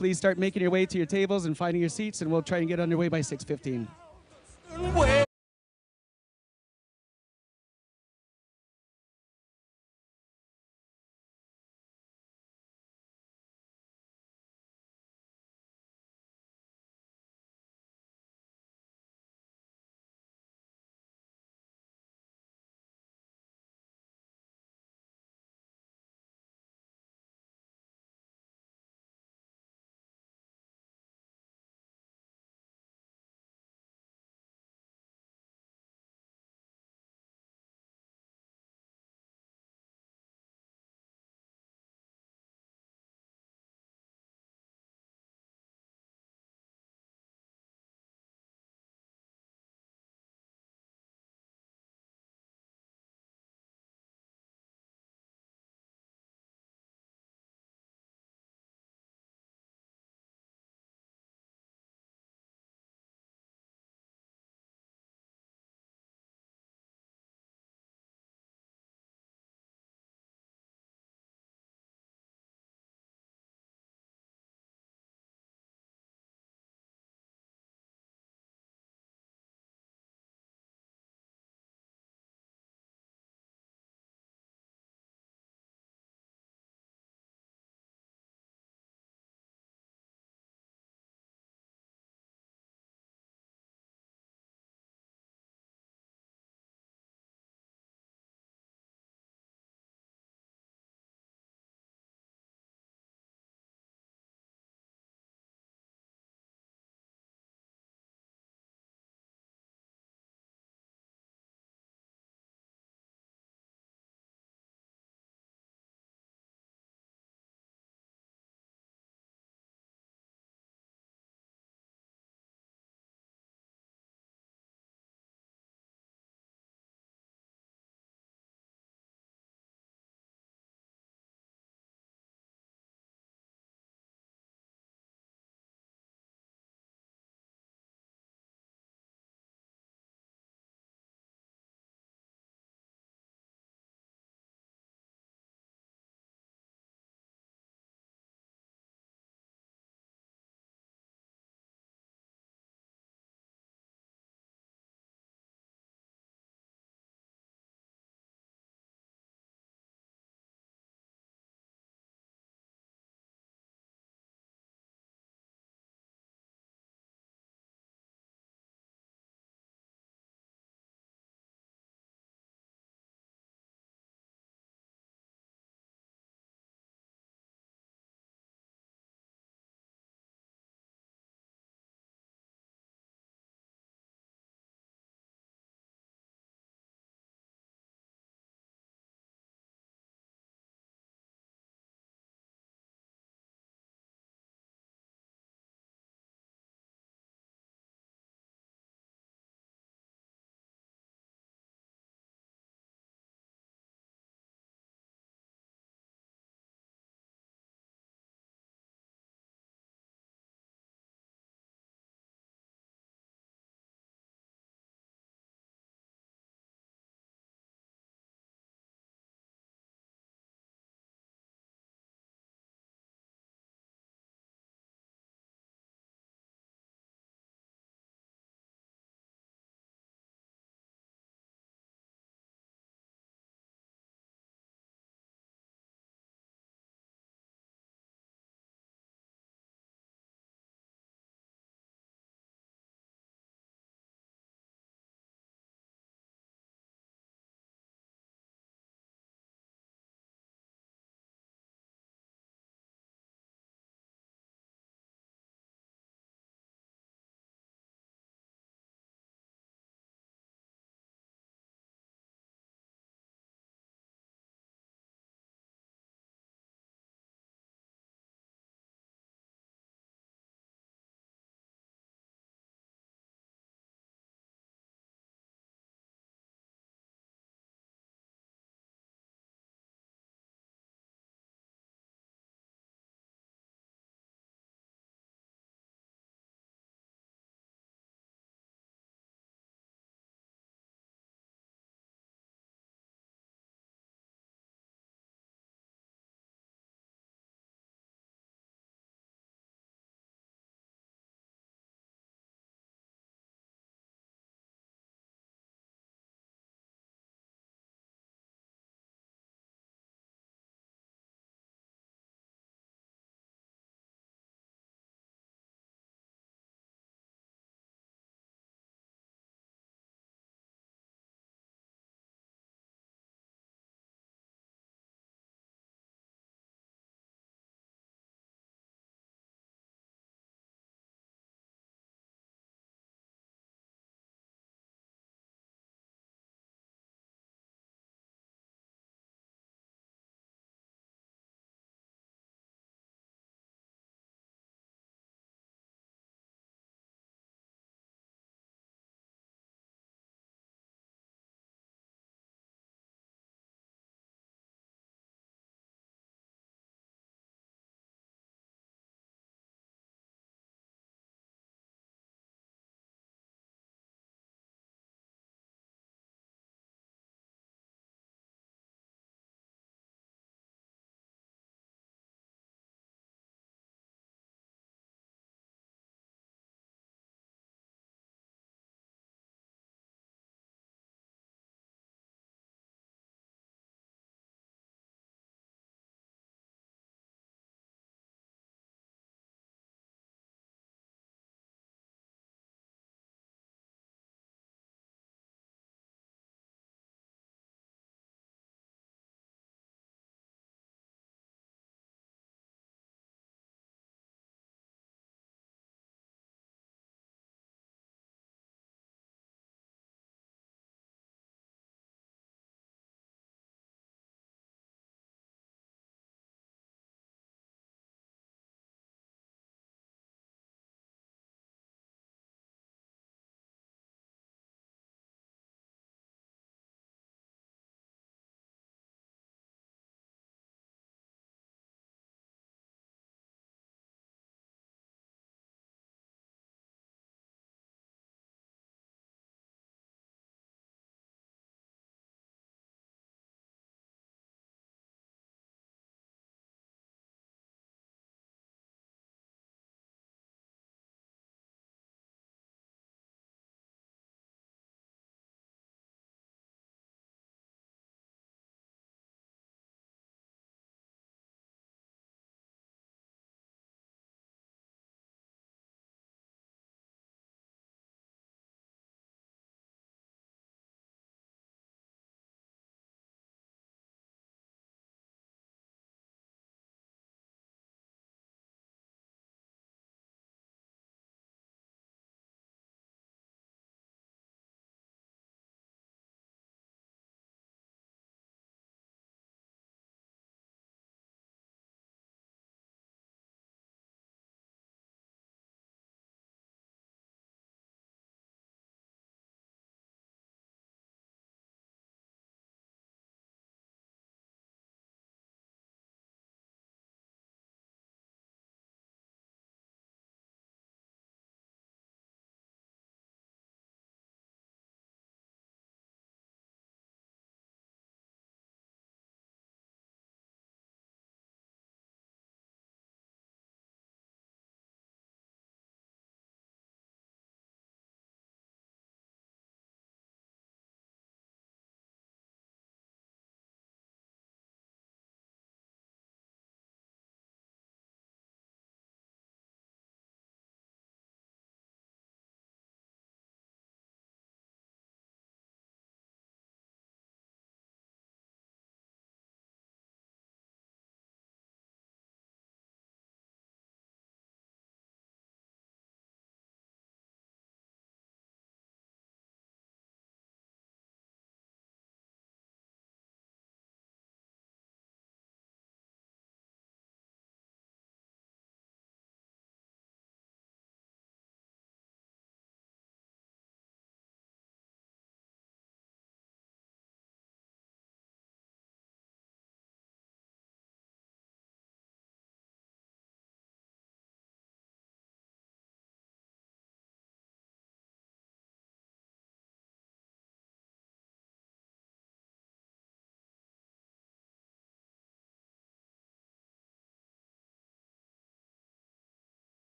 please start making your way to your tables and finding your seats, and we'll try and get underway by 6:15.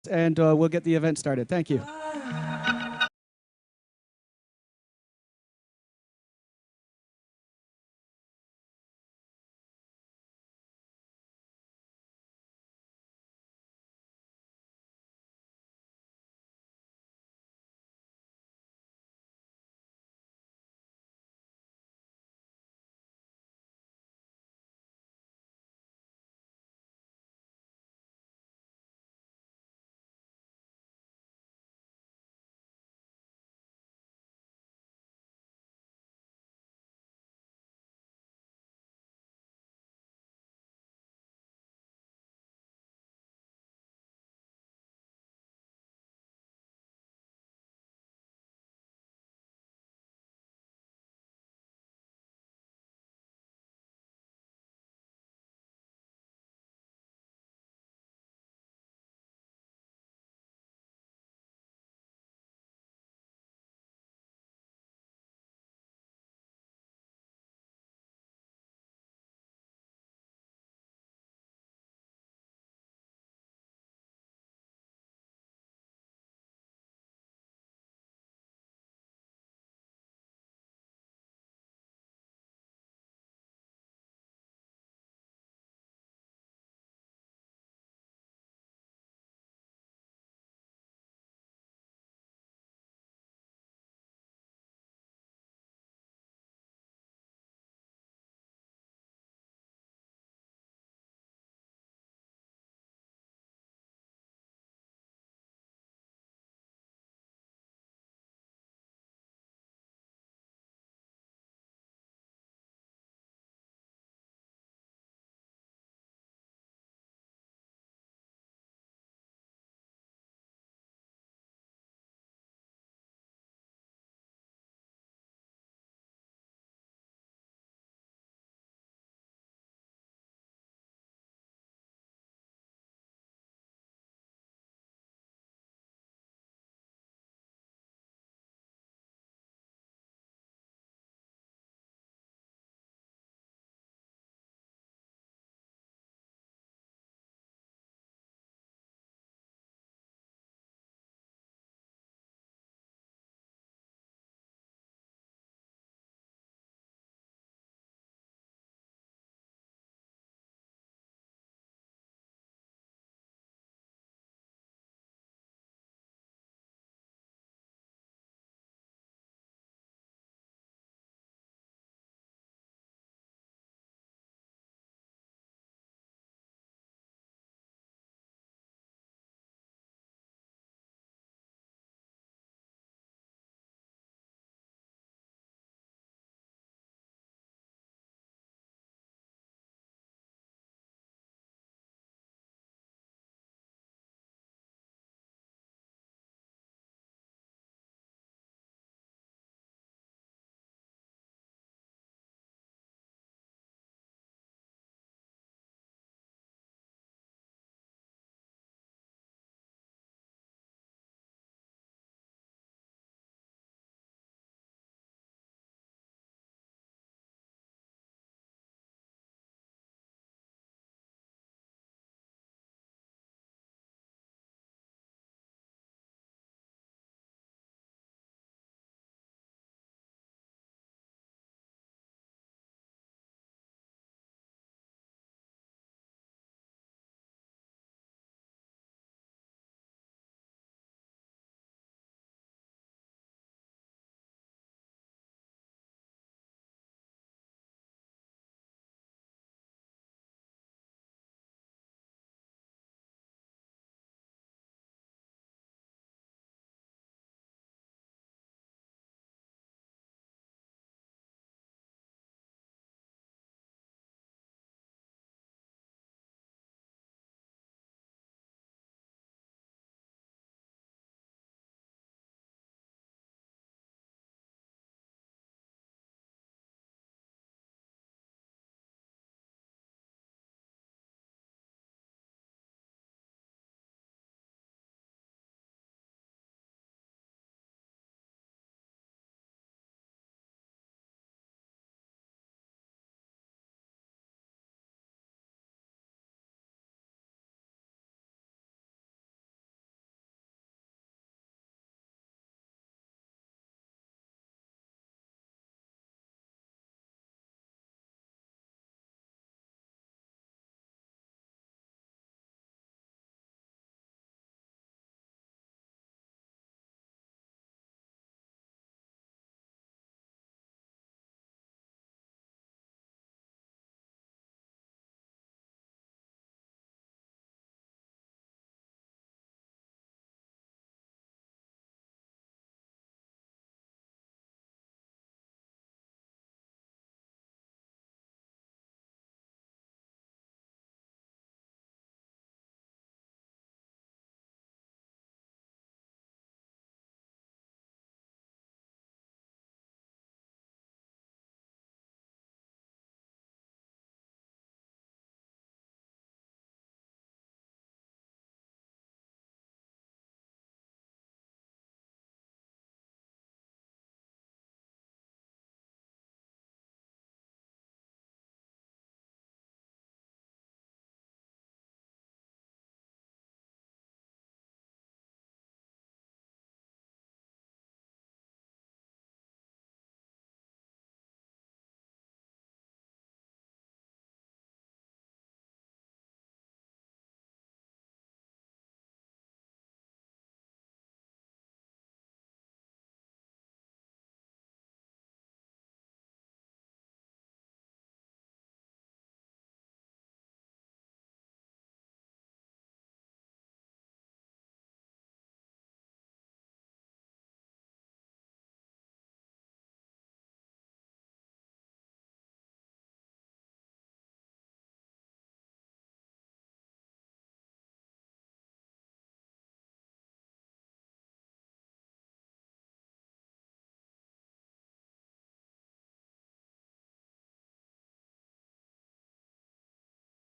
and we'll get the event started. Thank you.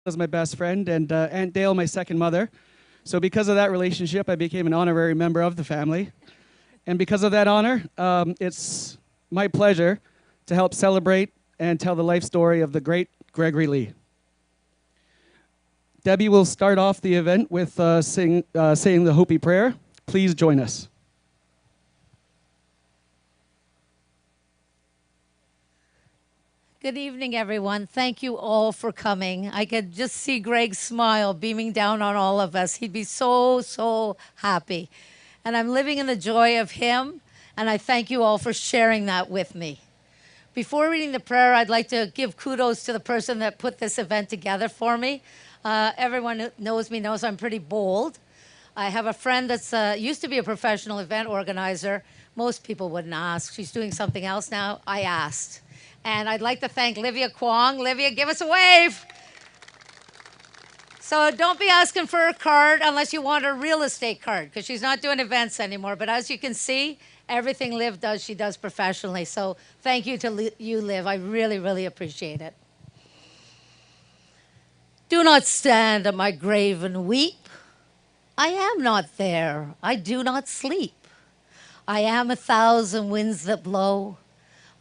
was my best friend, and Aunt Dale, my second mother. So because of that relationship, I became an honorary member of the family. And because of that honor, it's my pleasure to help celebrate and tell the life story of the great Gregory Lee. Debbie will start off the event with saying the Hopi Prayer. Please join us. Good evening, everyone. Thank you all for coming. I could just see Greg's smile beaming down on all of us. He'd be so, so happy. And I'm living in the joy of him, and I thank you all for sharing that with me. Before reading the prayer, I'd like to give kudos to the person that put this event together for me. Everyone who knows me knows I'm pretty bold. I have a friend that's used to be a professional event organizer. Most people wouldn't ask. She's doing something else now. I asked. And I'd like to thank Livia Kwong. Livia, give us a wave. So don't be asking for a card unless you want a real estate card, because she's not doing events anymore. But as you can see, everything Liv does, she does professionally. So thank you to you, Liv. I really, really appreciate it. Do not stand at my grave and weep. I am not there. I do not sleep. I am 1,000 winds that blow.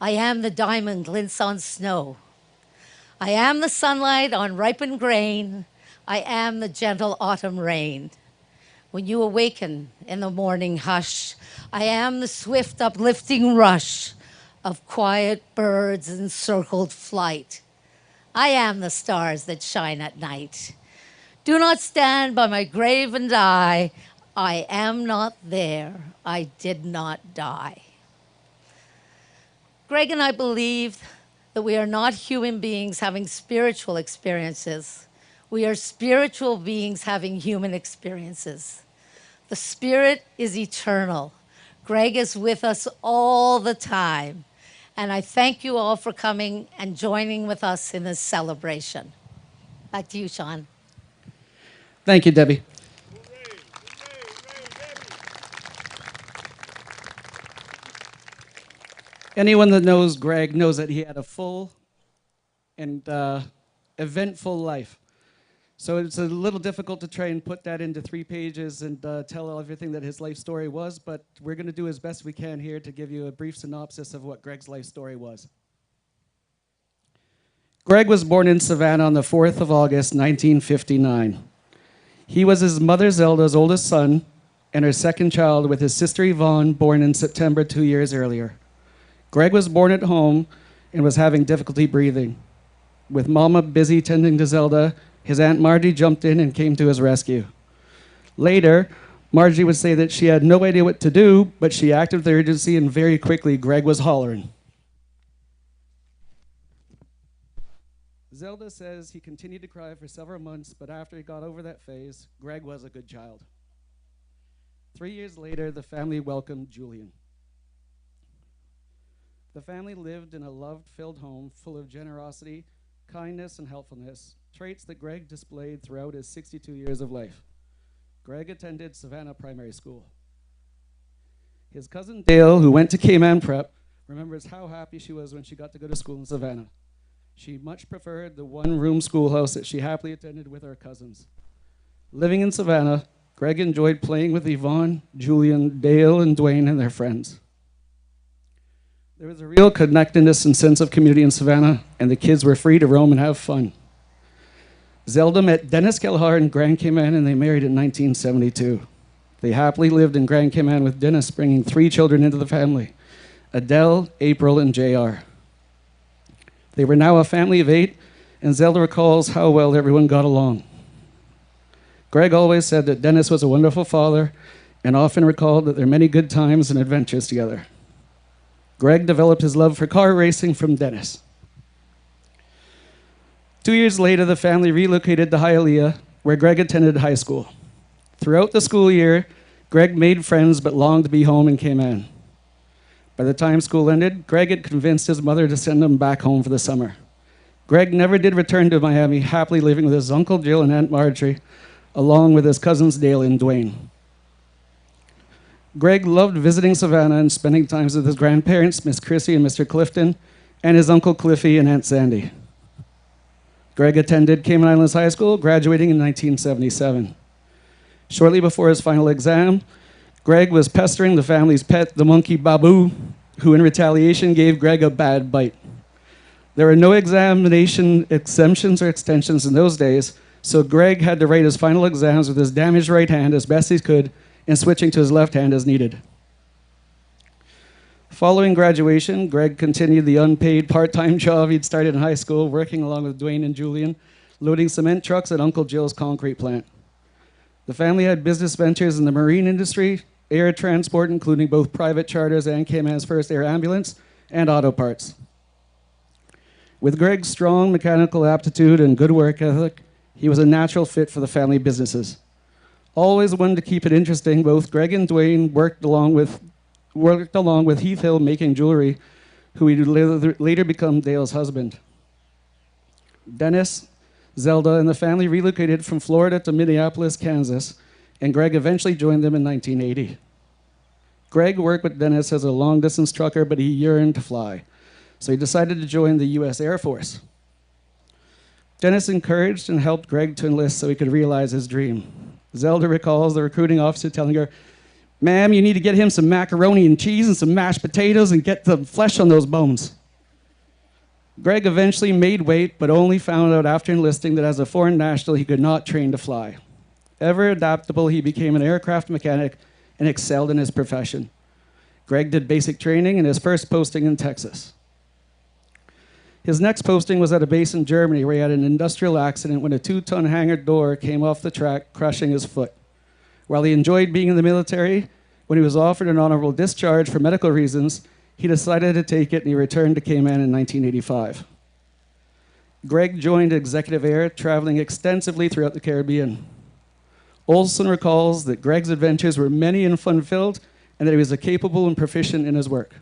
I am the diamond glints on snow. I am the sunlight on ripened grain. I am the gentle autumn rain. When you awaken in the morning hush, I am the swift uplifting rush of quiet birds in circled flight. I am the stars that shine at night. Do not stand by my grave and die. I am not there. I did not die. Greg and I believe that we are not human beings having spiritual experiences. We are spiritual beings having human experiences. The Spirit is eternal. Greg is with us all the time. And I thank you all for coming and joining with us in this celebration. Back to you, Sean. Thank you, Debbie. Anyone that knows Greg knows that he had a full and eventful life. So it's a little difficult to try and put that into 3 pages and tell everything that his life story was, but we're going to do as best we can here to give you a brief synopsis of what Greg's life story was. Greg was born in Savannah on the 4th of August, 1959. He was his mother Zelda's oldest son and her second child, with his sister Yvonne, born in September 2 years earlier. Greg was born at home and was having difficulty breathing. With Mama busy tending to Zelda, his Aunt Margie jumped in and came to his rescue. Later, Margie would say that she had no idea what to do, but she acted with urgency, and very quickly, Greg was hollering. Zelda says he continued to cry for several months, but after he got over that phase, Greg was a good child. 3 years later, the family welcomed Julian. The family lived in a love-filled home full of generosity, kindness, and helpfulness, traits that Greg displayed throughout his 62 years of life. Greg attended Savannah Primary School. His cousin Dale, who went to Cayman Prep, remembers how happy she was when she got to go to school in Savannah. She much preferred the one-room schoolhouse that she happily attended with her cousins. Living in Savannah, Greg enjoyed playing with Yvonne, Julian, Dale, and Dwayne and their friends. There was a real connectedness and sense of community in Savannah, and the kids were free to roam and have fun. Zelda met Dennis Kelleher in Grand Cayman, and they married in 1972. They happily lived in Grand Cayman with Dennis, bringing 3 children into the family: Adele, April, and JR. They were now a family of 8, and Zelda recalls how well everyone got along. Greg always said that Dennis was a wonderful father, and often recalled that there were many good times and adventures together. Greg developed his love for car racing from Dennis. 2 years later, the family relocated to Hialeah, where Greg attended high school. Throughout the school year, Greg made friends but longed to be home in Cayman. By the time school ended, Greg had convinced his mother to send him back home for the summer. Greg never did return to Miami, happily living with his Uncle Jill and Aunt Marjorie, along with his cousins Dale and Dwayne. Greg loved visiting Savannah and spending time with his grandparents, Miss Chrissy and Mr. Clifton, and his Uncle Cliffy and Aunt Sandy. Greg attended Cayman Islands High School, graduating in 1977. Shortly before his final exam, Greg was pestering the family's pet, the monkey Babu, who in retaliation gave Greg a bad bite. There were no examination exemptions or extensions in those days, so Greg had to write his final exams with his damaged right hand as best he could and switching to his left hand as needed. Following graduation, Greg continued the unpaid part-time job he'd started in high school, working along with Dwayne and Julian, loading cement trucks at Uncle Jill's concrete plant. The family had business ventures in the marine industry, air transport, including both private charters and Cayman's first air ambulance, and auto parts. With Greg's strong mechanical aptitude and good work ethic, he was a natural fit for the family businesses. Always wanted to keep it interesting, both Greg and Dwayne worked along with Heath Hill making jewelry, who would later become Dale's husband. Dennis, Zelda, and the family relocated from Florida to Minneapolis, Kansas, and Greg eventually joined them in 1980. Greg worked with Dennis as a long-distance trucker, but he yearned to fly, so he decided to join the U.S. Air Force. Dennis encouraged and helped Greg to enlist so he could realize his dream. Zelda recalls the recruiting officer telling her, "Ma'am, you need to get him some macaroni and cheese and some mashed potatoes and get the flesh on those bones." Greg eventually made weight, but only found out after enlisting that as a foreign national, he could not train to fly. Ever adaptable, he became an aircraft mechanic and excelled in his profession. Greg did basic training in his first posting in Texas. His next posting was at a base in Germany where he had an industrial accident when a 2-ton hangar door came off the track, crushing his foot. While he enjoyed being in the military, when he was offered an honorable discharge for medical reasons, he decided to take it and he returned to Cayman in 1985. Greg joined Executive Air, traveling extensively throughout the Caribbean. Olson recalls that Greg's adventures were many and fun-filled and that he was capable and proficient in his work.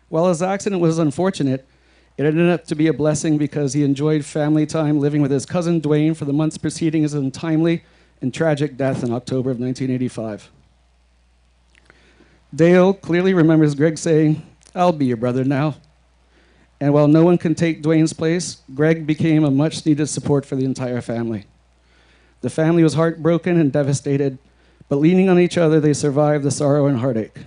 While his accident was unfortunate, it ended up to be a blessing because he enjoyed family time living with his cousin Dwayne for the months preceding his untimely and tragic death in October of 1985. Dale clearly remembers Greg saying, "I'll be your brother now." And while no one can take Dwayne's place, Greg became a much-needed support for the entire family. The family was heartbroken and devastated, but leaning on each other, they survived the sorrow and heartache.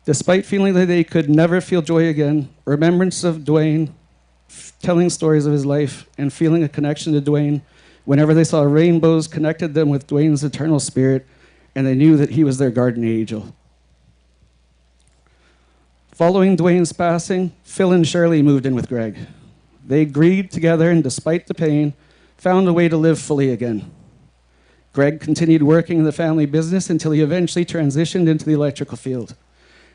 Despite feeling that they could never feel joy again, remembrance of Dwayne, telling stories of his life, and feeling a connection to Dwayne whenever they saw rainbows connected them with Dwayne's eternal spirit, and they knew that he was their guardian angel. Following Dwayne's passing, Phil and Shirley moved in with Greg. They agreed together and, despite the pain, found a way to live fully again. Greg continued working in the family business until he eventually transitioned into the electrical field.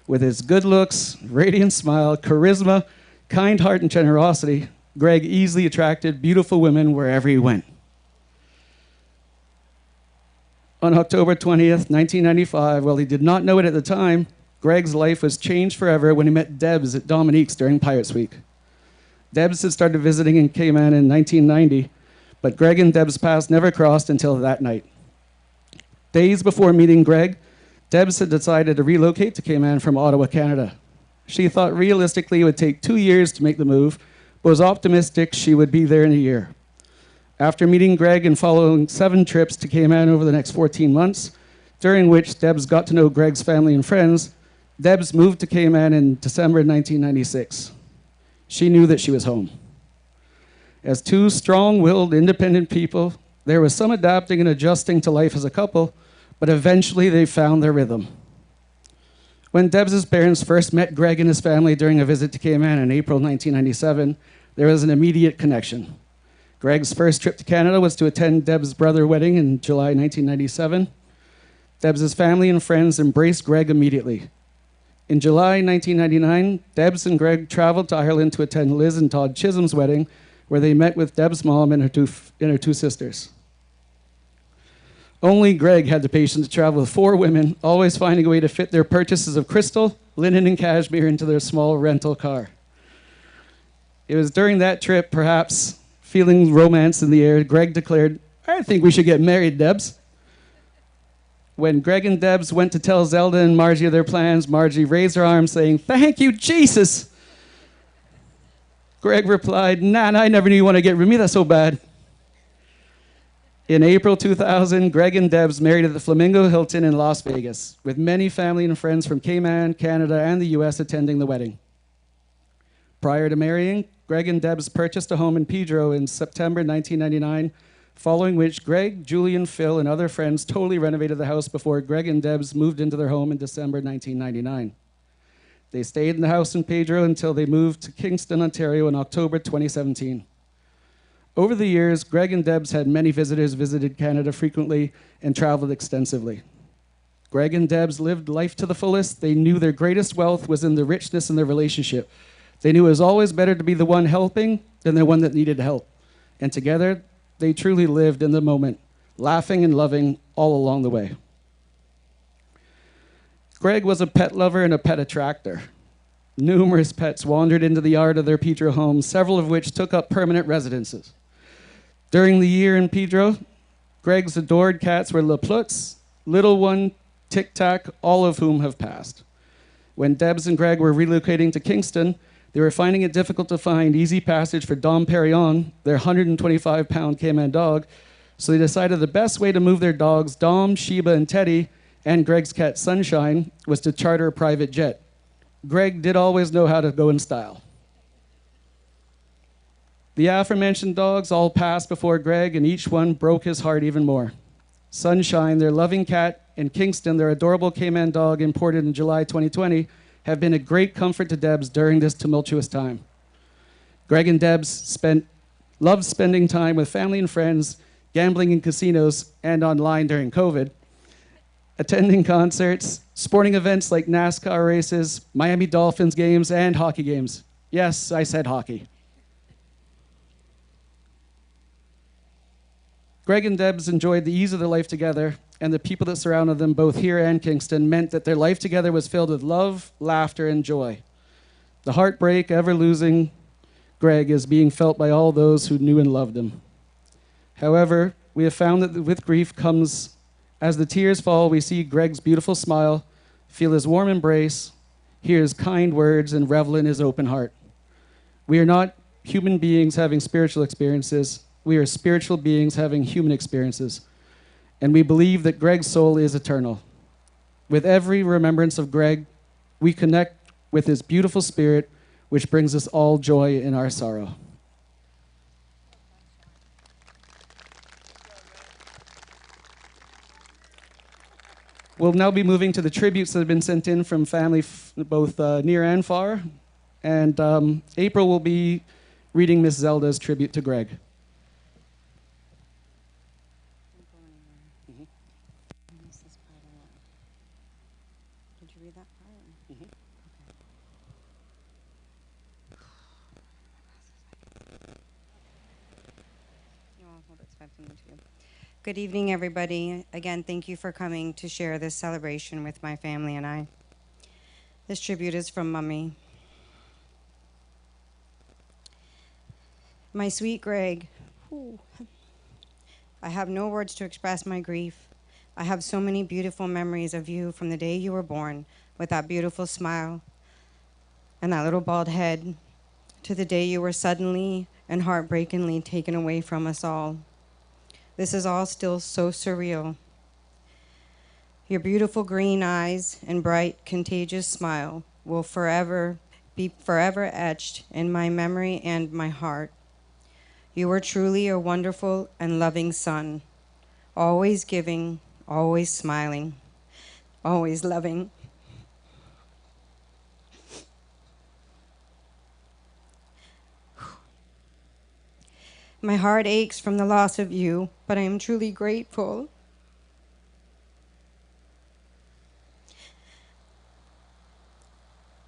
With his good looks, radiant smile, charisma, kind heart, and generosity, Greg easily attracted beautiful women wherever he went. On October 20th, 1995, while he did not know it at the time, Greg's life was changed forever when he met Debs at Dominique's during Pirates Week. Debs had started visiting in Cayman in 1990, but Greg and Debs' paths never crossed until that night. Days before meeting Greg, Debs had decided to relocate to Cayman from Ottawa, Canada. She thought realistically it would take 2 years to make the move, but was optimistic she would be there in a year. After meeting Greg and following 7 trips to Cayman over the next 14 months, during which Debs got to know Greg's family and friends, Debs moved to Cayman in December 1996. She knew that she was home. As 2 strong-willed, independent people, there was some adapting and adjusting to life as a couple, but eventually they found their rhythm. When Debs' parents first met Greg and his family during a visit to Cayman in April 1997, there was an immediate connection. Greg's first trip to Canada was to attend Debs' brother's wedding in July 1997. Debs' family and friends embraced Greg immediately. In July 1999, Debs and Greg traveled to Ireland to attend Liz and Todd Chisholm's wedding, where they met with Debs' mom and her two sisters. Only Greg had the patience to travel with 4 women, always finding a way to fit their purchases of crystal, linen, and cashmere into their small rental car. It was during that trip, perhaps feeling romance in the air, Greg declared, "I think we should get married, Debs." When Greg and Debs went to tell Zelda and Margie of their plans, Margie raised her arm saying, "Thank you, Jesus." Greg replied, "Nah, I never knew you want to get rid of me. That's so bad." In April 2000, Greg and Debs married at the Flamingo Hilton in Las Vegas, with many family and friends from Cayman, Canada, and the US attending the wedding. Prior to marrying, Greg and Debs purchased a home in Pedro in September 1999, following which Greg, Julian, Phil, and other friends totally renovated the house before Greg and Debs moved into their home in December 1999. They stayed in the house in Pedro until they moved to Kingston, Ontario in October 2017. Over the years, Greg and Debs had many visitors, visited Canada frequently, and traveled extensively. Greg and Debs lived life to the fullest. They knew their greatest wealth was in the richness in their relationship. They knew it was always better to be the one helping than the one that needed help. And together, they truly lived in the moment, laughing and loving all along the way. Greg was a pet lover and a pet attractor. Numerous pets wandered into the yard of their Pedro home, several of which took up permanent residences. During the year in Pedro, Greg's adored cats were La Plutz, Little One, Tic Tac, all of whom have passed. When Debs and Greg were relocating to Kingston, they were finding it difficult to find easy passage for Dom Perignon, their 125-pound Cayman dog, so they decided the best way to move their dogs, Dom, Sheba, and Teddy, and Greg's cat Sunshine, was to charter a private jet. Greg did always know how to go in style. The aforementioned dogs all passed before Greg, and each one broke his heart even more. Sunshine, their loving cat, and Kingston, their adorable Cayman dog imported in July 2020, have been a great comfort to Debs during this tumultuous time. Greg and Debs loved spending time with family and friends, gambling in casinos and online during COVID, attending concerts, sporting events like NASCAR races, Miami Dolphins games, and hockey games. Yes, I said hockey. Greg and Debs enjoyed the ease of their life together, and the people that surrounded them, both here and Kingston, meant that their life together was filled with love, laughter, and joy. The heartbreak ever losing Greg is being felt by all those who knew and loved him. However, we have found that with grief comes, as the tears fall, we see Greg's beautiful smile, feel his warm embrace, hear his kind words, and revel in his open heart. We are not human beings having spiritual experiences. We are spiritual beings having human experiences. And we believe that Greg's soul is eternal. With every remembrance of Greg, we connect with his beautiful spirit, which brings us all joy in our sorrow. We'll now be moving to the tributes that have been sent in from family both near and far. And April will be reading Miss Zelda's tribute to Greg. Did you read that part? Mm-hmm. Okay. No, I'll expect them to. Good evening, everybody. Again, thank you for coming to share this celebration with my family and I. This tribute is from Mummy. My sweet Greg, I have no words to express my grief. I have so many beautiful memories of you from the day you were born, with that beautiful smile and that little bald head, to the day you were suddenly and heartbreakingly taken away from us all. This is all still so surreal. Your beautiful green eyes and bright, contagious smile will be forever etched in my memory and my heart. You were truly a wonderful and loving son, always giving, always smiling, always loving. My heart aches from the loss of you, but I am truly grateful.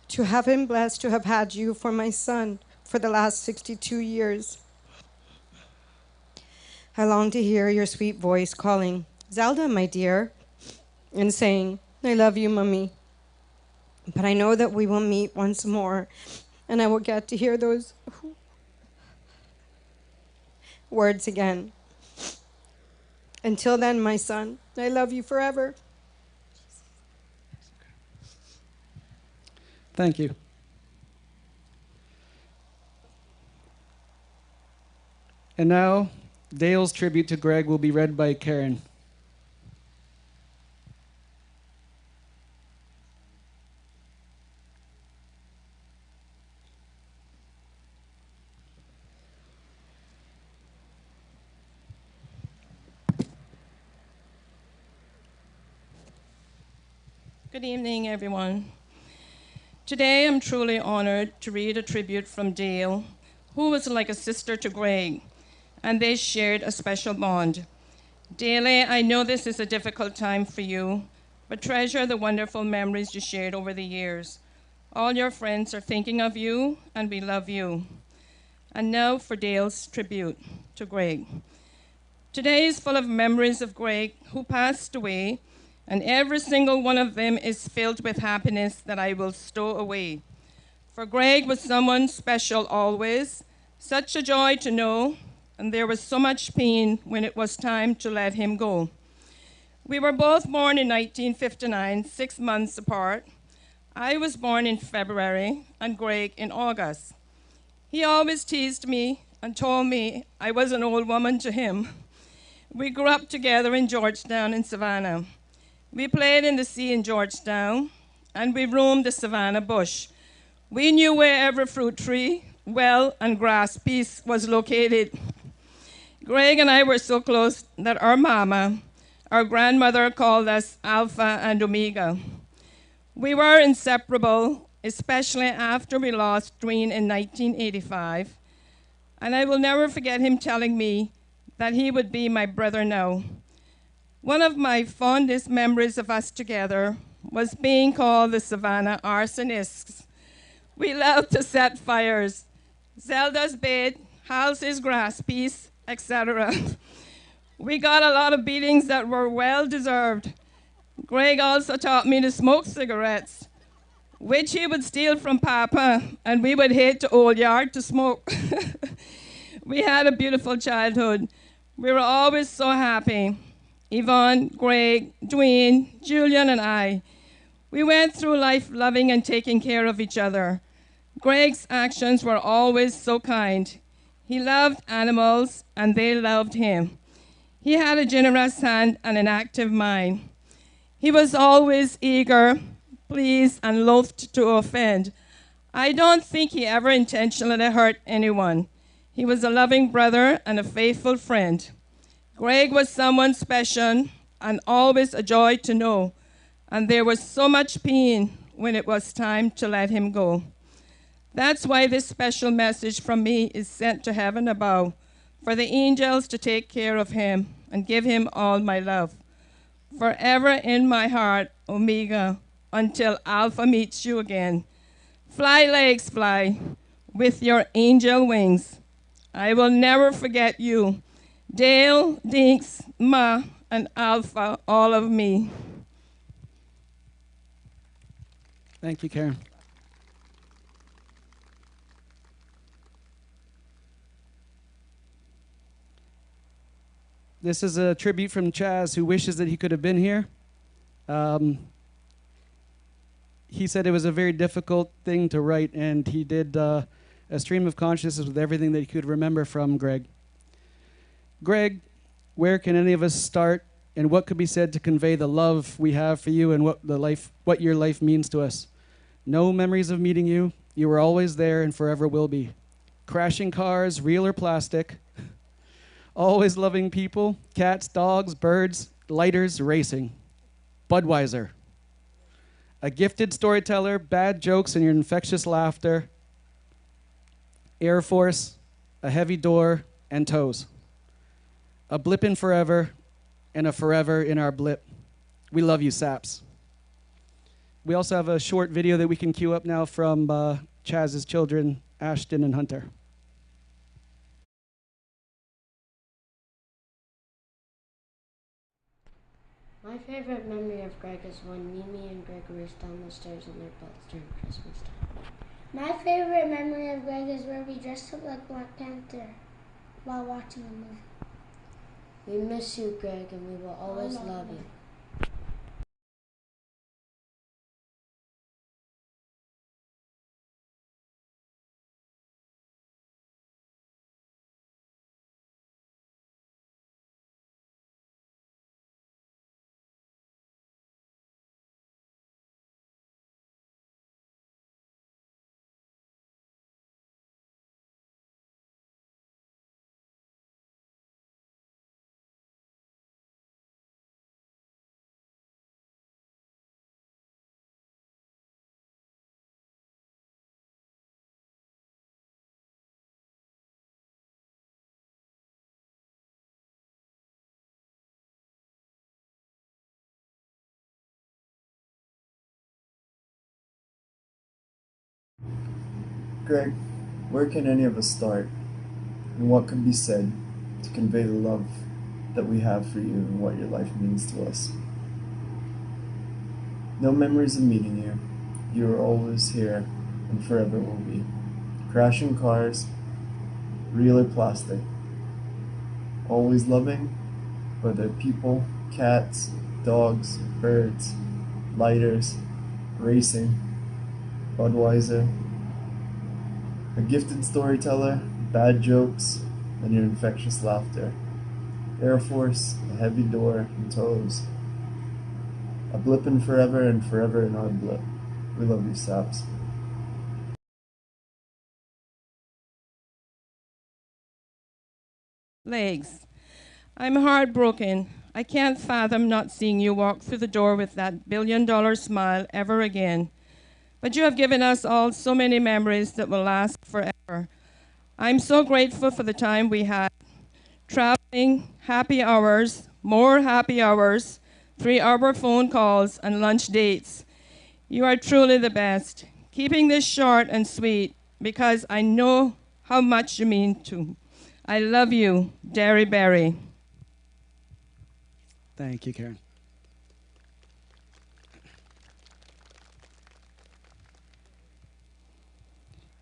To have been blessed to have had you for my son for the last 62 years. I long to hear your sweet voice calling, "Zelda, my dear," and saying, "I love you, Mummy." But I know that we will meet once more, and I will get to hear those words again. Until then, my son, I love you forever. Thank you. And now, Dale's tribute to Greg will be read by Karen. Good evening, everyone. Today, I'm truly honored to read a tribute from Dale, who was like a sister to Greg, and they shared a special bond. Dale, I know this is a difficult time for you, but treasure the wonderful memories you shared over the years. All your friends are thinking of you, and we love you. And now for Dale's tribute to Greg. Today is full of memories of Greg, who passed away, and every single one of them is filled with happiness that I will stow away. For Greg was someone special always, such a joy to know, and there was so much pain when it was time to let him go. We were both born in 1959, 6 months apart. I was born in February, and Greg in August. He always teased me and told me I was an old woman to him. We grew up together in Georgetown and Savannah. We played in the sea in Georgetown, and we roamed the Savannah bush. We knew where every fruit tree, well, and grass piece was located. Greg and I were so close that our mama, our grandmother, called us Alpha and Omega. We were inseparable, especially after we lost Dwayne in 1985, and I will never forget him telling me that he would be my brother now. One of my fondest memories of us together was being called the Savannah Arsonists. We loved to set fires, Zelda's bed, Halsey's grass piece, etc. We got a lot of beatings that were well-deserved. Greg also taught me to smoke cigarettes, which he would steal from Papa, and we would head to Old Yard to smoke. We had a beautiful childhood. We were always so happy. Yvonne, Greg, Dwayne, Julian, and I. We went through life loving and taking care of each other. Greg's actions were always so kind. He loved animals, and they loved him. He had a generous hand and an active mind. He was always eager, pleased, and loath to offend. I don't think he ever intentionally hurt anyone. He was a loving brother and a faithful friend. Greg was someone special and always a joy to know, and there was so much pain when it was time to let him go. That's why this special message from me is sent to heaven above, for the angels to take care of him and give him all my love. Forever in my heart, Omega, until Alpha meets you again. Fly, legs, fly, with your angel wings. I will never forget you. Dale, Dinks, Ma, and Alpha, all of me. Thank you, Karen. This is a tribute from Chaz, who wishes that he could have been here. He said it was a very difficult thing to write, and he did a stream of consciousness with everything that he could remember from Greg. Greg, where can any of us start, and what could be said to convey the love we have for you and what your life means to us? No memories of meeting you. You were always there and forever will be. Crashing cars, real or plastic. Always loving people, cats, dogs, birds, lighters, racing. Budweiser. A gifted storyteller, bad jokes and your infectious laughter. Air Force, a heavy door, and toes. A blip in forever, and a forever in our blip. We love you, Saps. We also have a short video that we can cue up now from Chaz's children, Ashton and Hunter. My favorite memory of Greg is when Mimi and Gregory raced down the stairs in their belts during Christmas time. My favorite memory of Greg is where we dressed up like Black Panther while watching a movie. We miss you, Greg, and we will always love you. Greg, where can any of us start? And what can be said to convey the love that we have for you and what your life means to us? No memories of meeting you. You are always here and forever will be. Crashing cars, real or plastic. Always loving, whether people, cats, dogs, birds, lighters, racing, Budweiser. A gifted storyteller, bad jokes, and your infectious laughter. Air Force, a heavy door and toes. A blip in forever and forever in our blip. We love you, Saps. Legs. I'm heartbroken. I can't fathom not seeing you walk through the door with that billion-dollar smile ever again. But you have given us all so many memories that will last forever. I'm so grateful for the time we had. Traveling, happy hours, more happy hours, 3-hour phone calls, and lunch dates. You are truly the best. Keeping this short and sweet because I know how much you mean to. I love you, Derry Berry. Thank you, Karen.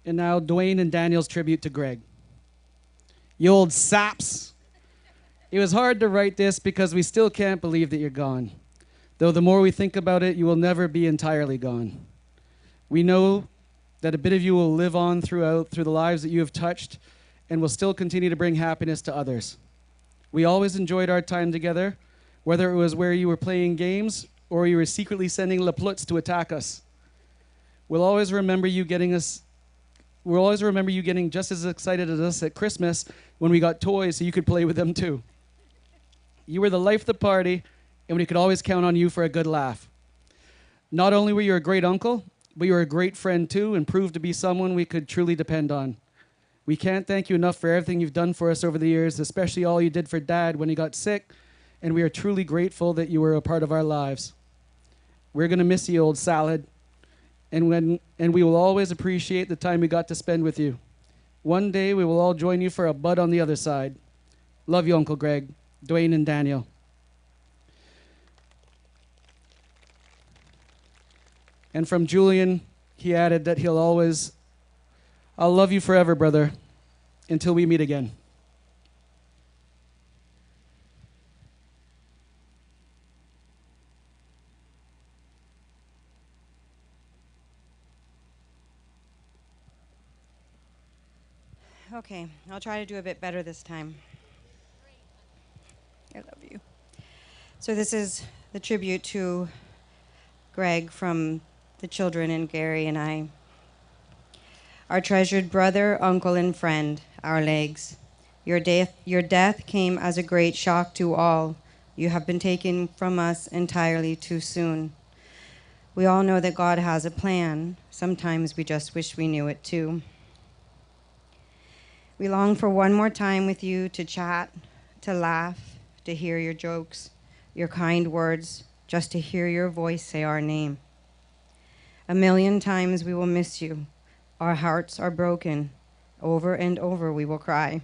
And now Dwayne and Daniel's tribute to Greg. You old saps. It was hard to write this because we still can't believe that you're gone. Though the more we think about it, you will never be entirely gone. We know that a bit of you will live on through the lives that you have touched and will still continue to bring happiness to others. We always enjoyed our time together, whether it was where you were playing games or you were secretly sending Le Pluts to attack us. We'll always remember you getting just as excited as us at Christmas when we got toys so you could play with them too. You were the life of the party, and we could always count on you for a good laugh. Not only were you a great uncle, but you were a great friend too and proved to be someone we could truly depend on. We can't thank you enough for everything you've done for us over the years, especially all you did for Dad when he got sick, and we are truly grateful that you were a part of our lives. We're going to miss you, old salad, and we will always appreciate the time we got to spend with you. One day we will all join you for a bud on the other side. Love you, Uncle Greg, Dwayne, and Daniel. And from Julian, he added that I'll love you forever, brother, until we meet again. Okay, I'll try to do a bit better this time. I love you. So this is the tribute to Greg from the children and Gary and I. Our treasured brother, uncle, and friend, our legs. Your death came as a great shock to all. You have been taken from us entirely too soon. We all know that God has a plan. Sometimes we just wish we knew it too. We long for one more time with you to chat, to laugh, to hear your jokes, your kind words, just to hear your voice say our name. 1,000,000 times we will miss you. Our hearts are broken. Over and over we will cry.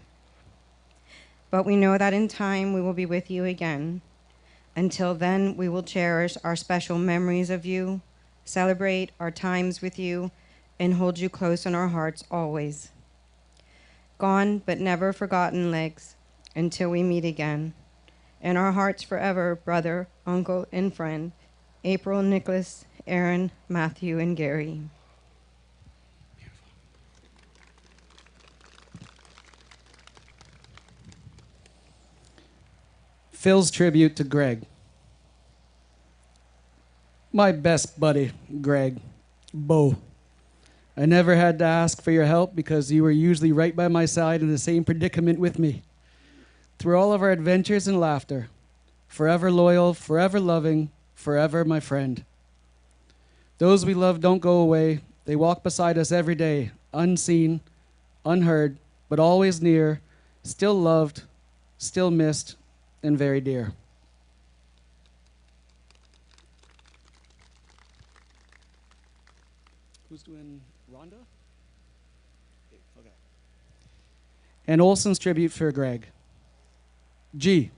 But we know that in time we will be with you again. Until then, we will cherish our special memories of you, celebrate our times with you, and hold you close in our hearts always. Gone but never forgotten, legs, until we meet again. In our hearts forever, brother, uncle, and friend, April, Nicholas, Aaron, Matthew, and Gary. Phil's tribute to Greg. My best buddy, Greg. Bo. I never had to ask for your help because you were usually right by my side in the same predicament with me. Through all of our adventures and laughter, forever loyal, forever loving, forever my friend. Those we love don't go away. They walk beside us every day, unseen, unheard, but always near, still loved, still missed, and very dear. Who's doing Rhonda? And Olson's tribute for Greg. G.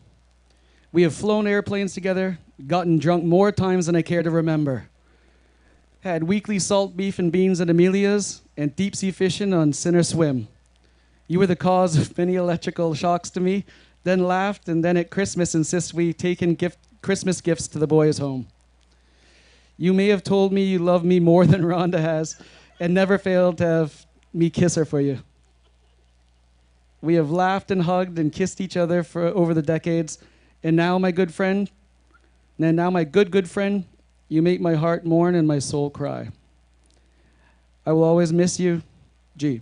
We have flown airplanes together, gotten drunk more times than I care to remember. Had weekly salt beef and beans at Amelia's and deep sea fishing on Sinner Swim. You were the cause of many electrical shocks to me, then laughed, and then at Christmas insist we taken Christmas gifts to the boys' home. You may have told me you love me more than Rhonda has, and never failed to have me kiss her for you. We have laughed and hugged and kissed each other for over the decades, and now my good friend, good friend, you make my heart mourn and my soul cry. I will always miss you, G.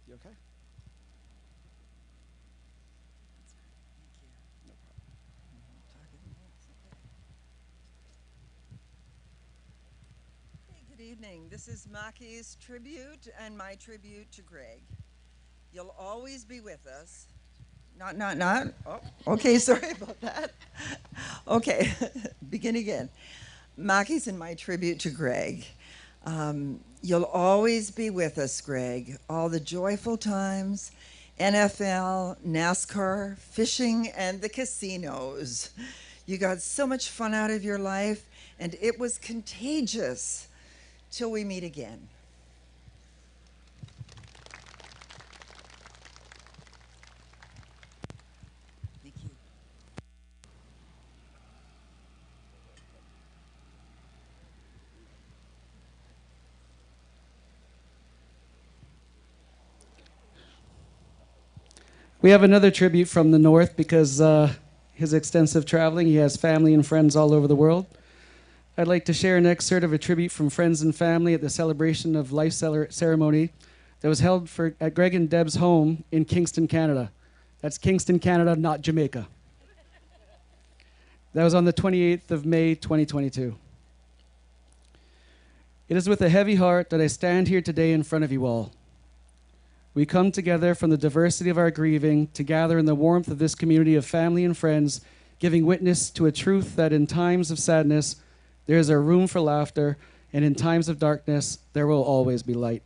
You okay? Good evening. This is Maki's tribute and my tribute to Greg. You'll always be with us. Not. Oh, okay, sorry about that. Okay, begin again. Maki's and my tribute to Greg. You'll always be with us, Greg. All the joyful times, NFL, NASCAR, fishing, and the casinos. You got so much fun out of your life, and it was contagious. Till we meet again. Thank you. We have another tribute from the north because his extensive traveling, he has family and friends all over the world. I'd like to share an excerpt of a tribute from friends and family at the celebration of life ceremony that was held at Greg and Deb's home in Kingston, Canada. That's Kingston, Canada, not Jamaica. That was on the 28th of May, 2022. It is with a heavy heart that I stand here today in front of you all. We come together from the diversity of our grieving to gather in the warmth of this community of family and friends, giving witness to a truth that in times of sadness, there is a room for laughter, and in times of darkness, there will always be light.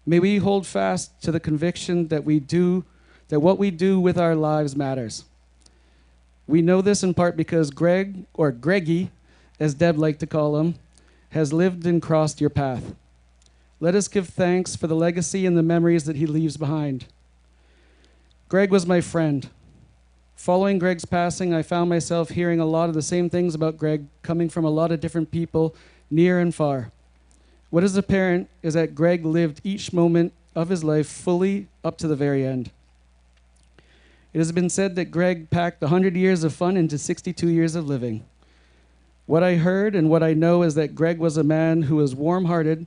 May we hold fast to the conviction that what we do with our lives matters. We know this in part because Greg, or Greggy, as Deb liked to call him, has lived and crossed your path. Let us give thanks for the legacy and the memories that he leaves behind. Greg was my friend. Following Greg's passing, I found myself hearing a lot of the same things about Greg coming from a lot of different people, near and far. What is apparent is that Greg lived each moment of his life fully up to the very end. It has been said that Greg packed 100 years of fun into 62 years of living. What I heard and what I know is that Greg was a man who was warm-hearted,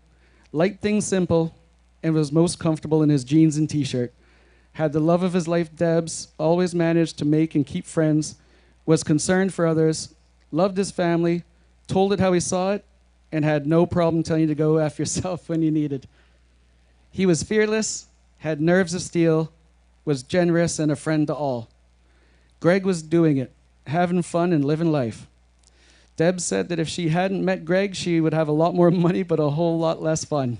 liked things simple, and was most comfortable in his jeans and t-shirt. Had the love of his life, Debs, always managed to make and keep friends, was concerned for others, loved his family, told it how he saw it, and had no problem telling you to go F yourself when you needed. He was fearless, had nerves of steel, was generous, and a friend to all. Greg was doing it, having fun and living life. Deb said that if she hadn't met Greg, she would have a lot more money, but a whole lot less fun.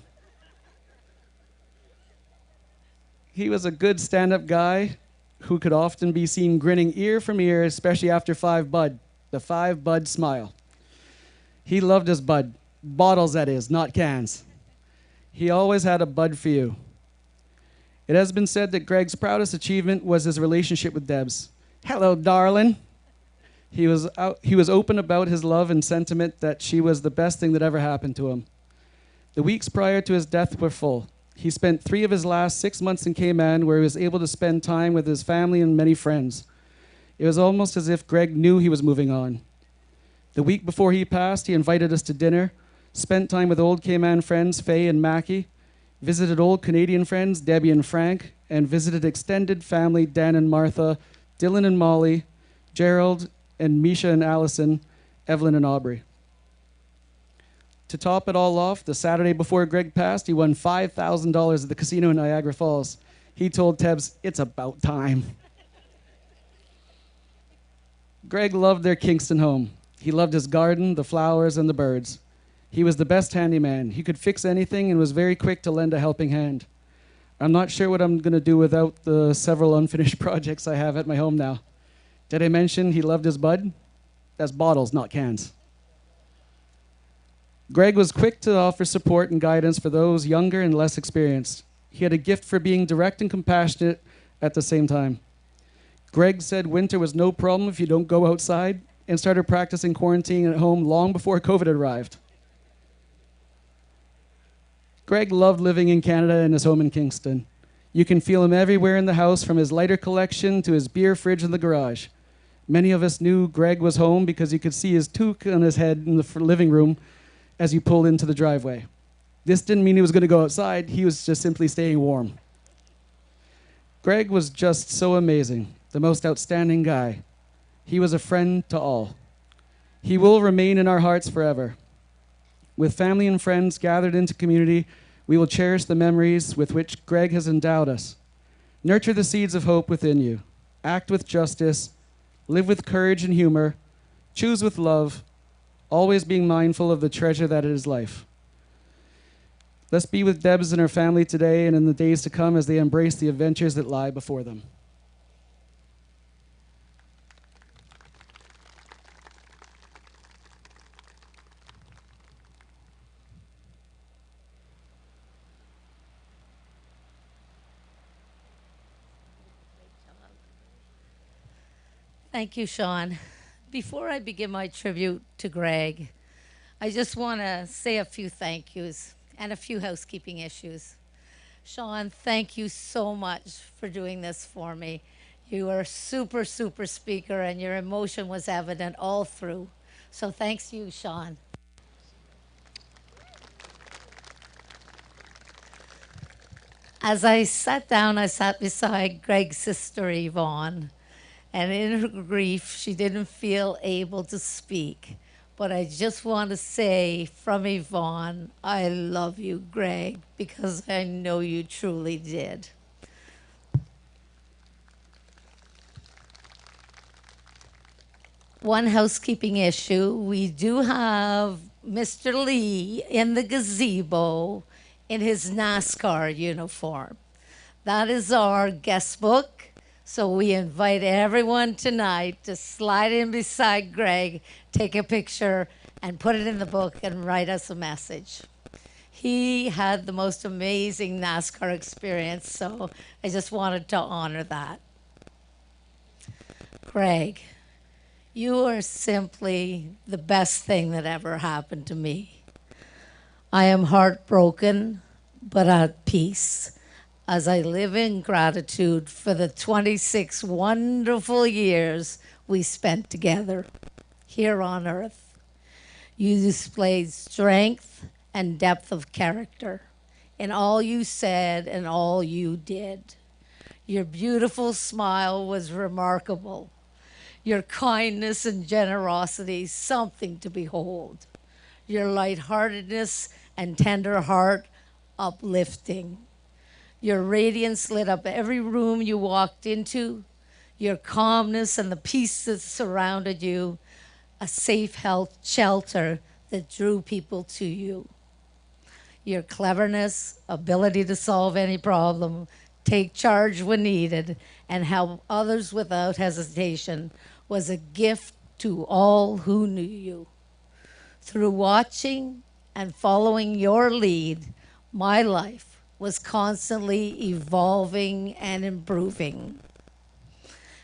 He was a good stand-up guy who could often be seen grinning ear from ear, especially after 5 Bud, the 5 Bud smile. He loved his Bud, bottles that is, not cans. He always had a Bud for you. It has been said that Greg's proudest achievement was his relationship with Debs. Hello, darling. He was open about his love and sentiment that she was the best thing that ever happened to him. The weeks prior to his death were full. He spent 3 of his last 6 months in Cayman, where he was able to spend time with his family and many friends. It was almost as if Greg knew he was moving on. The week before he passed, he invited us to dinner, spent time with old Cayman friends Faye and Mackie, visited old Canadian friends Debbie and Frank, and visited extended family Dan and Martha, Dylan and Molly, Gerald and Misha and Allison, Evelyn and Aubrey. To top it all off, the Saturday before Greg passed, he won $5,000 at the casino in Niagara Falls. He told Tebbs, "It's about time." Greg loved their Kingston home. He loved his garden, the flowers, and the birds. He was the best handyman. He could fix anything and was very quick to lend a helping hand. I'm not sure what I'm going to do without the several unfinished projects I have at my home now. Did I mention he loved his bud? That's bottles, not cans. Greg was quick to offer support and guidance for those younger and less experienced. He had a gift for being direct and compassionate at the same time. Greg said winter was no problem if you don't go outside, and started practicing quarantining at home long before COVID arrived. Greg loved living in Canada and his home in Kingston. You can feel him everywhere in the house, from his lighter collection to his beer fridge in the garage. Many of us knew Greg was home because you could see his toque on his head in the living room as you pulled into the driveway. This didn't mean he was going to go outside. He was just simply staying warm. Greg was just so amazing, the most outstanding guy. He was a friend to all. He will remain in our hearts forever. With family and friends gathered into community, we will cherish the memories with which Greg has endowed us. Nurture the seeds of hope within you. Act with justice. Live with courage and humor. Choose with love, always being mindful of the treasure that is life. Let's be with Debs and her family today and in the days to come as they embrace the adventures that lie before them. Thank you, Sean. Before I begin my tribute to Greg, I just want to say a few thank yous and a few housekeeping issues. Sean, thank you so much for doing this for me. You are a super, super speaker, and your emotion was evident all through. So thanks to you, Sean. As I sat down, I sat beside Greg's sister, Yvonne. And in her grief, she didn't feel able to speak. But I just want to say from Yvonne, I love you, Greg, because I know you truly did. One housekeeping issue, we do have Mr. Lee in the gazebo in his NASCAR uniform. That is our guest book. So we invite everyone tonight to slide in beside Greg, take a picture, and put it in the book and write us a message. He had the most amazing NASCAR experience, so I just wanted to honor that. Greg, you are simply the best thing that ever happened to me. I am heartbroken, but at peace, as I live in gratitude for the 26 wonderful years we spent together here on earth. You displayed strength and depth of character in all you said and all you did. Your beautiful smile was remarkable. Your kindness and generosity, something to behold. Your lightheartedness and tender heart, uplifting. Your radiance lit up every room you walked into. Your calmness and the peace that surrounded you, a safe health shelter that drew people to you. Your cleverness, ability to solve any problem, take charge when needed, and help others without hesitation was a gift to all who knew you. Through watching and following your lead, my life was constantly evolving and improving.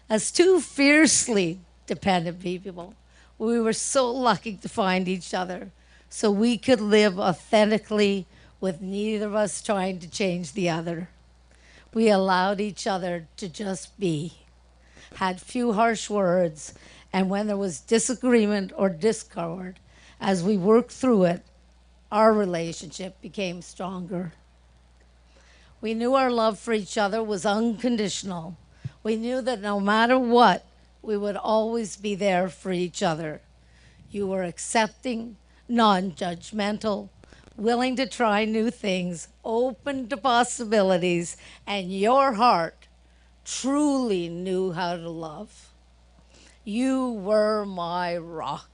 As two fiercely dependent people, we were so lucky to find each other so we could live authentically with neither of us trying to change the other. We allowed each other to just be, had few harsh words, and when there was disagreement or discord, as we worked through it, our relationship became stronger. We knew our love for each other was unconditional. We knew that no matter what, we would always be there for each other. You were accepting, non-judgmental, willing to try new things, open to possibilities, and your heart truly knew how to love. You were my rock.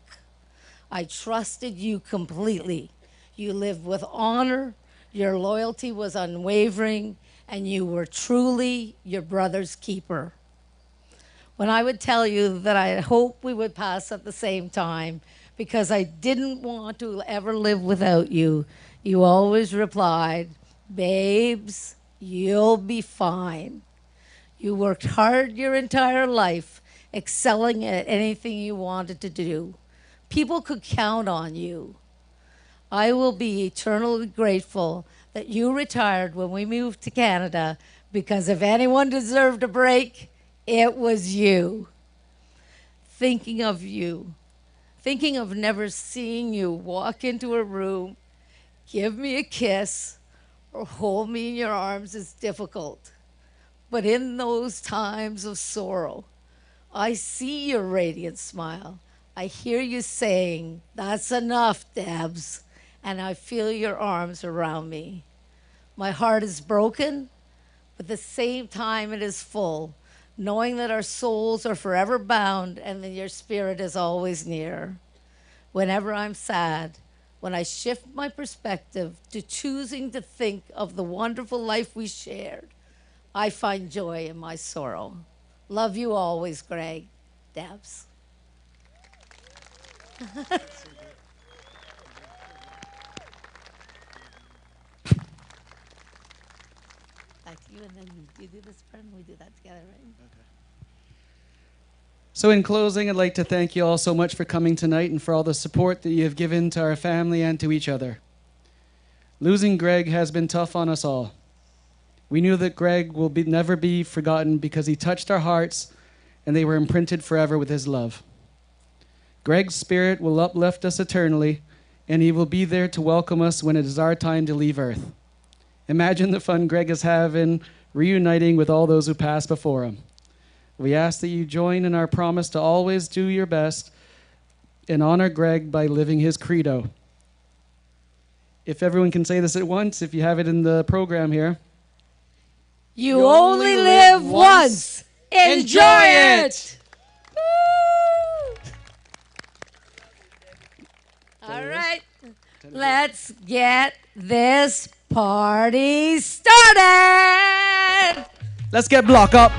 I trusted you completely. You lived with honor, your loyalty was unwavering, and you were truly your brother's keeper. When I would tell you that I hoped we would pass at the same time because I didn't want to ever live without you, you always replied, "Babes, you'll be fine." You worked hard your entire life, excelling at anything you wanted to do. People could count on you. I will be eternally grateful that you retired when we moved to Canada, because if anyone deserved a break, it was you. Thinking of you, thinking of never seeing you walk into a room, give me a kiss, or hold me in your arms is difficult. But in those times of sorrow, I see your radiant smile. I hear you saying, "That's enough, Debs," and I feel your arms around me. My heart is broken, but at the same time it is full, knowing that our souls are forever bound and that your spirit is always near. Whenever I'm sad, when I shift my perspective to choosing to think of the wonderful life we shared, I find joy in my sorrow. Love you always, Greg. Debs. Back to you, and then you do this part, and we do that together, right? Okay. So in closing, I'd like to thank you all so much for coming tonight and for all the support that you have given to our family and to each other. Losing Greg has been tough on us all. We knew that Greg will never be forgotten because he touched our hearts and they were imprinted forever with his love. Greg's spirit will uplift us eternally, and he will be there to welcome us when it is our time to leave Earth. Imagine the fun Greg is having reuniting with all those who passed before him. We ask that you join in our promise to always do your best and honor Greg by living his credo. If everyone can say this at once, if you have it in the program here. You only live once. Enjoy it. All right, let's get this party started. Let's get block up.